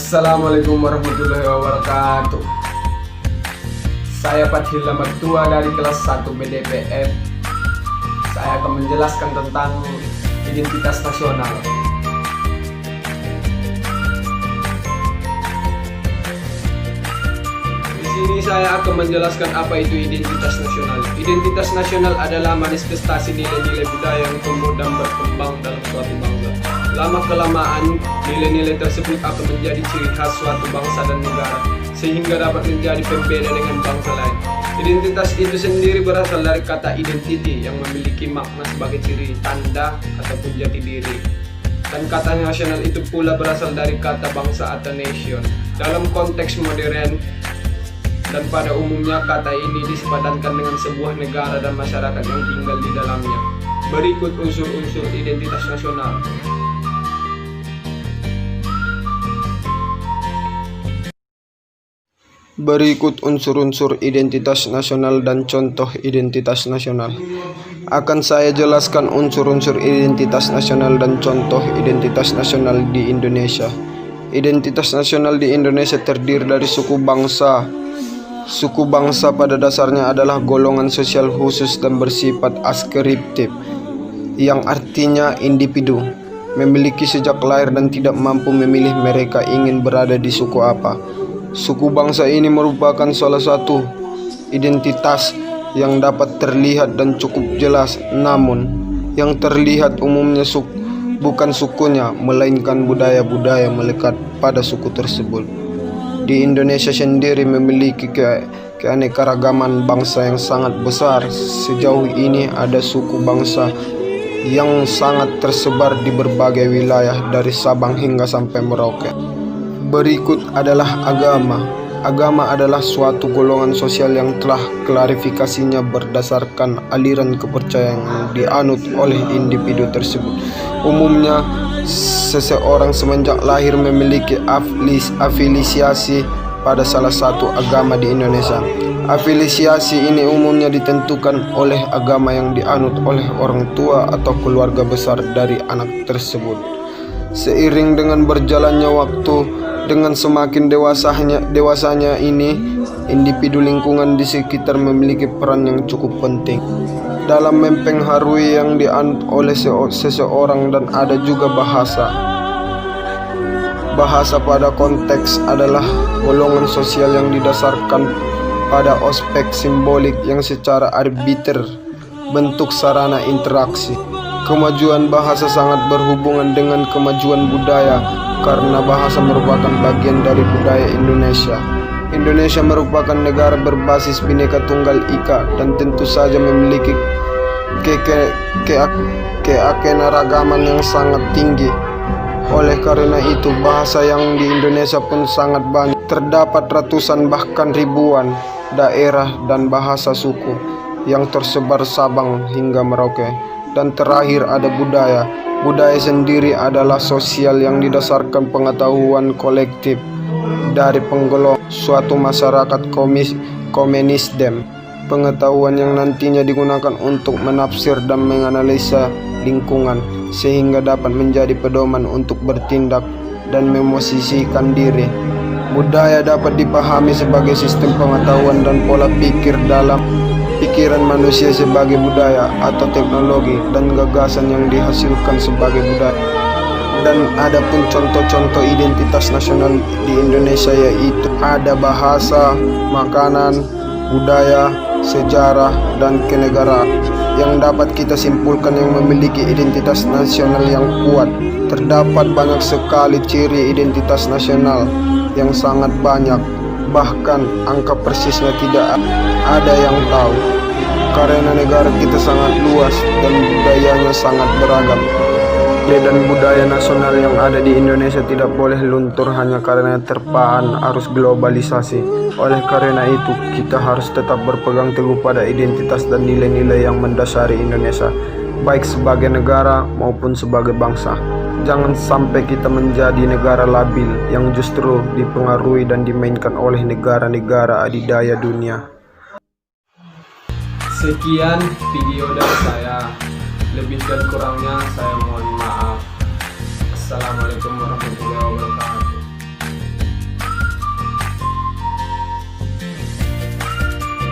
Assalamualaikum warahmatullahi wabarakatuh. Saya Fathil Tua dari kelas 1 BDPM. Saya akan menjelaskan tentang identitas nasional. Di sini saya akan menjelaskan apa itu identitas nasional. Identitas nasional adalah manifestasi nilai-nilai budaya yang tumbuh dan berkembang dalam suatu bangsa. Lama-kelamaan, nilai-nilai tersebut akan menjadi ciri khas suatu bangsa dan negara, sehingga dapat menjadi pembeda dengan bangsa lain. Identitas itu sendiri berasal dari kata identity yang memiliki makna sebagai ciri, tanda, ataupun jati diri. Dan kata nasional itu pula berasal dari kata bangsa atau nation. Dalam konteks modern dan pada umumnya, kata ini disepadankan dengan sebuah negara dan masyarakat yang tinggal di dalamnya. Berikut unsur-unsur identitas nasional. Berikut unsur-unsur identitas nasional dan contoh identitas nasional. Akan saya jelaskan unsur-unsur identitas nasional dan contoh identitas nasional di Indonesia. Identitas nasional di Indonesia terdiri dari suku bangsa. Suku bangsa pada dasarnya adalah golongan sosial khusus dan bersifat askriptif, yang artinya individu, memiliki sejak lahir dan tidak mampu memilih mereka ingin berada di suku apa. Suku bangsa ini merupakan salah satu identitas yang dapat terlihat dan cukup jelas, namun yang terlihat umumnya bukan sukunya, melainkan budaya-budaya melekat pada suku tersebut. Di Indonesia sendiri memiliki keanekaragaman bangsa yang sangat besar. Sejauh ini ada suku bangsa yang sangat tersebar di berbagai wilayah dari Sabang hingga sampai Merauke. Berikut adalah agama. Agama adalah suatu golongan sosial yang telah klarifikasinya berdasarkan aliran kepercayaan yang dianut oleh individu tersebut. Umumnya, seseorang semenjak lahir memiliki afiliasi pada salah satu agama di Indonesia. Afiliasi ini umumnya ditentukan oleh agama yang dianut oleh orang tua atau keluarga besar dari anak tersebut. Seiring dengan berjalannya waktu, dengan semakin dewasanya ini, individu lingkungan di sekitar memiliki peran yang cukup penting dalam mempengaruhi yang dianut oleh seseorang. Dan ada juga bahasa. Bahasa pada konteks adalah golongan sosial yang didasarkan pada aspek simbolik yang secara arbiter bentuk sarana interaksi. Kemajuan bahasa sangat berhubungan dengan kemajuan budaya, karena bahasa merupakan bagian dari budaya Indonesia. Indonesia merupakan negara berbasis Bhinneka Tunggal Ika dan tentu saja memiliki keanekaragaman yang sangat tinggi. Oleh karena itu, bahasa yang di Indonesia pun sangat banyak. Terdapat ratusan bahkan ribuan daerah dan bahasa suku yang tersebar Sabang hingga Merauke. Dan terakhir ada budaya. Budaya sendiri adalah sosial yang didasarkan pengetahuan kolektif dari penggolong suatu masyarakat komunisdem. Pengetahuan yang nantinya digunakan untuk menafsir dan menganalisa lingkungan, sehingga dapat menjadi pedoman untuk bertindak dan memosisikan diri. Budaya dapat dipahami sebagai sistem pengetahuan dan pola pikir dalam pikiran manusia sebagai budaya atau teknologi dan gagasan yang dihasilkan sebagai budaya. Dan ada pun contoh-contoh identitas nasional di Indonesia, yaitu ada bahasa, makanan, budaya, sejarah, dan kenegaraan yang dapat kita simpulkan yang memiliki identitas nasional yang kuat. Terdapat banyak sekali ciri identitas nasional yang sangat banyak, bahkan angka persisnya tidak ada yang tahu, karena negara kita sangat luas dan budayanya sangat beragam. Dan budaya nasional yang ada di Indonesia tidak boleh luntur hanya karena terpaan arus globalisasi. Oleh karena itu, kita harus tetap berpegang teguh pada identitas dan nilai-nilai yang mendasari Indonesia, baik sebagai negara maupun sebagai bangsa. Jangan sampai kita menjadi negara labil yang justru dipengaruhi dan dimainkan oleh negara-negara adidaya dunia. Sekian video dari saya. Lebih dan kurangnya saya mohon maaf. Assalamualaikum warahmatullahi wabarakatuh.